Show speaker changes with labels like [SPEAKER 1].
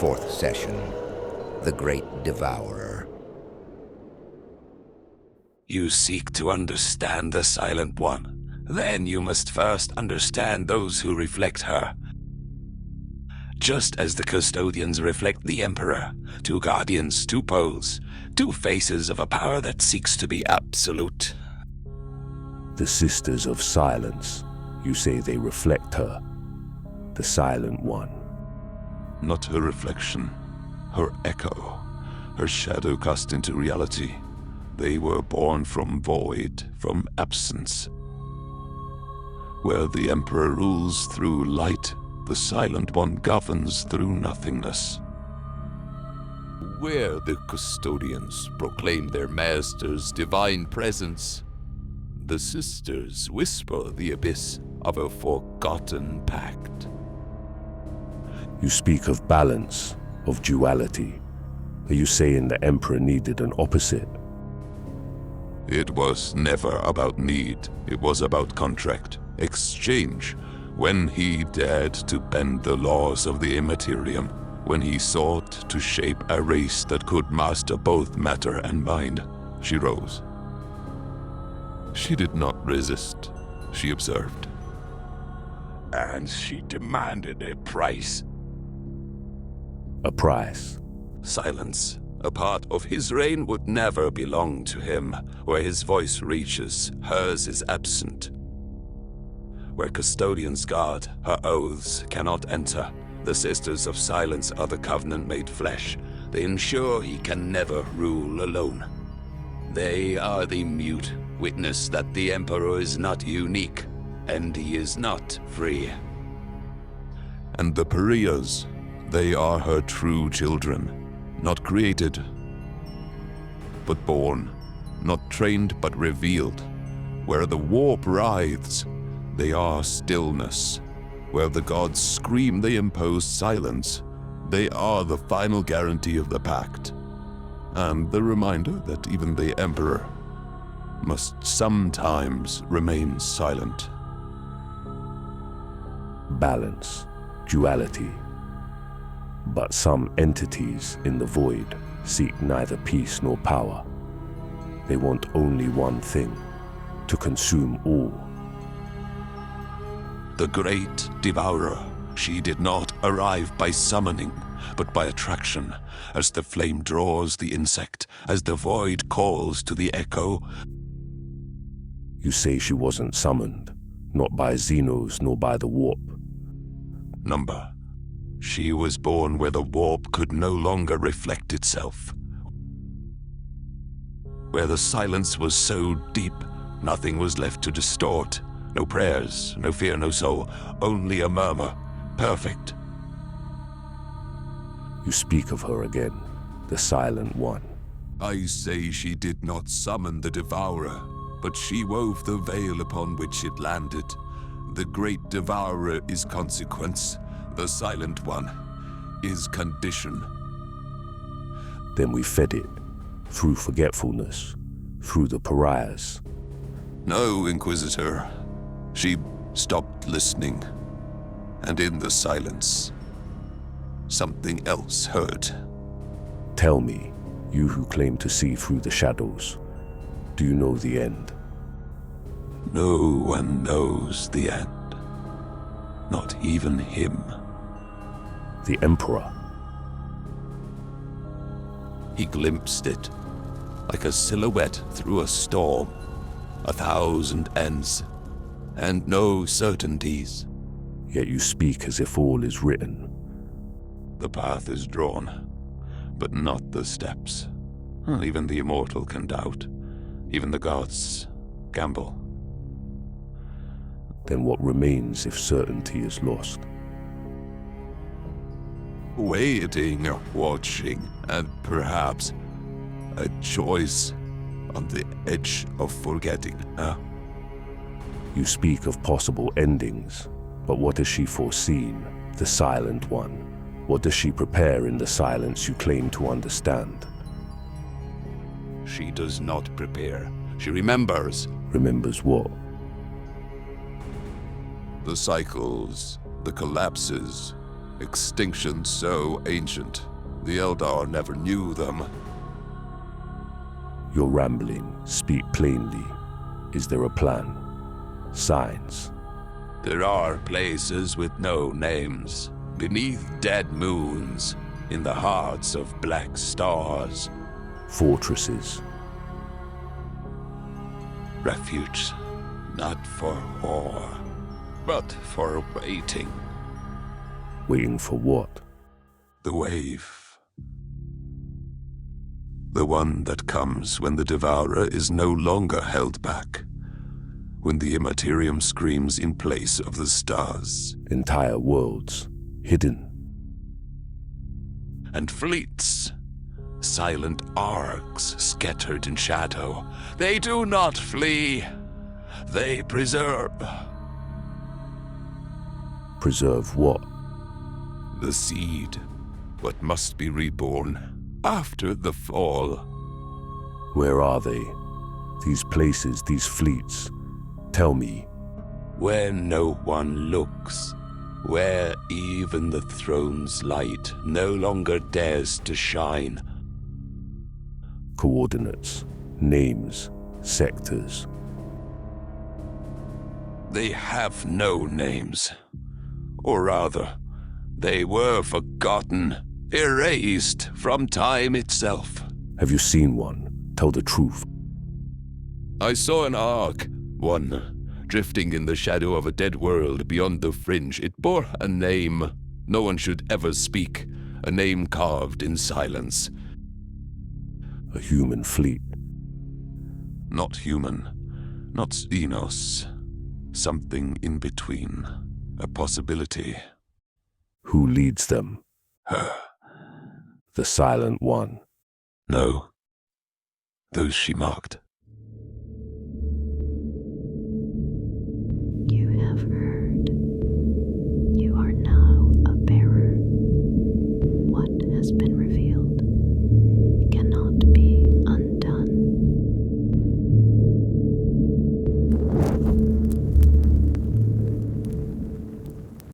[SPEAKER 1] Fourth session. The Great Devourer.
[SPEAKER 2] You seek to understand the Silent One. Then you must first understand those who reflect her. Just as the custodians reflect the Emperor, two guardians, two poles, two faces of a power that seeks to be absolute.
[SPEAKER 3] The Sisters of Silence, you say they reflect her, the Silent One.
[SPEAKER 4] Not her reflection, her echo, her shadow cast into reality. They were born from void, from absence. Where the Emperor rules through light, the Silent One governs through nothingness.
[SPEAKER 5] Where the custodians proclaim their master's divine presence, the sisters whisper the abyss of a forgotten pact.
[SPEAKER 3] You speak of balance, of duality. Are you saying the Emperor needed an opposite?
[SPEAKER 4] It was never about need. It was about contract, exchange. When he dared to bend the laws of the Immaterium, when he sought to shape a race that could master both matter and mind, she rose. She did not resist. She observed.
[SPEAKER 2] And she demanded a price.
[SPEAKER 3] A price.
[SPEAKER 2] Silence. A part of his reign would never belong to him. Where his voice reaches, hers is absent. Where custodians guard, her oaths cannot enter. The Sisters of Silence are the covenant made flesh. They ensure he can never rule alone. They are the mute witness that the Emperor is not unique, and he is not free.
[SPEAKER 4] And the Pariahs, they are her true children, not created, but born, not trained but revealed. Where the warp writhes, they are stillness. Where the gods scream, they impose silence. They are the final guarantee of the pact, and the reminder that even the Emperor must sometimes remain silent.
[SPEAKER 3] Balance, duality. But some entities in the void seek neither peace nor power. They want only one thing, to consume all.
[SPEAKER 4] The Great Devourer, she did not arrive by summoning, but by attraction. As the flame draws the insect, as the void calls to the echo.
[SPEAKER 3] You say she wasn't summoned, not by Xenos nor by the warp.
[SPEAKER 4] Number. She was born where the warp could no longer reflect itself. Where the silence was so deep, nothing was left to distort. No prayers, no fear, no soul, only a murmur. Perfect.
[SPEAKER 3] You speak of her again, the Silent One.
[SPEAKER 5] I say she did not summon the Devourer, but she wove the veil upon which it landed. The Great Devourer is consequence. The Silent One is condition.
[SPEAKER 3] Then we fed it, through forgetfulness, through the Pariahs.
[SPEAKER 5] No, Inquisitor. She stopped listening, and in the silence, something else heard.
[SPEAKER 3] Tell me, you who claim to see through the shadows, do you know the end?
[SPEAKER 4] No one knows the end. Not even him.
[SPEAKER 3] The Emperor.
[SPEAKER 5] He glimpsed it, like a silhouette through a storm. 1,000 ends, and no certainties.
[SPEAKER 3] Yet you speak as if all is written.
[SPEAKER 4] The path is drawn, but not the steps. Even the immortal can doubt. Even the gods gamble.
[SPEAKER 3] Then what remains if certainty is lost?
[SPEAKER 5] Waiting, watching, and perhaps a choice on the edge of forgetting, huh?
[SPEAKER 3] You speak of possible endings, but what has she foreseen, the Silent One? What does she prepare in the silence you claim to understand?
[SPEAKER 5] She does not prepare. She remembers.
[SPEAKER 3] Remembers what?
[SPEAKER 5] The cycles, the collapses, Extinction so ancient, the Eldar never knew them.
[SPEAKER 3] You're rambling. Speak plainly. Is there a plan? Signs?
[SPEAKER 2] There are places with no names, beneath dead moons, in the hearts of black stars.
[SPEAKER 3] Fortresses?
[SPEAKER 2] Refuge, not for war, but for waiting.
[SPEAKER 3] Waiting for what?
[SPEAKER 2] The wave. The one that comes when the Devourer is no longer held back. When the Immaterium screams in place of the stars.
[SPEAKER 3] Entire worlds, hidden.
[SPEAKER 2] And fleets. Silent arcs scattered in shadow. They do not flee. They preserve.
[SPEAKER 3] Preserve what?
[SPEAKER 5] The seed, what must be reborn after the fall.
[SPEAKER 3] Where are they? These places, these fleets. Tell me.
[SPEAKER 2] Where no one looks. Where even the throne's light no longer dares to shine.
[SPEAKER 3] Coordinates, names, sectors.
[SPEAKER 2] They have no names. Or rather, they were forgotten, erased from time itself.
[SPEAKER 3] Have you seen one? Tell the truth.
[SPEAKER 5] I saw an ark, one, drifting in the shadow of a dead world beyond the fringe. It bore a name no one should ever speak, a name carved in silence.
[SPEAKER 3] A human fleet.
[SPEAKER 2] Not human, not Xenos. Something in between. A possibility.
[SPEAKER 3] Who leads them?
[SPEAKER 2] Her.
[SPEAKER 3] The Silent One.
[SPEAKER 2] No. Those she marked.
[SPEAKER 6] You have heard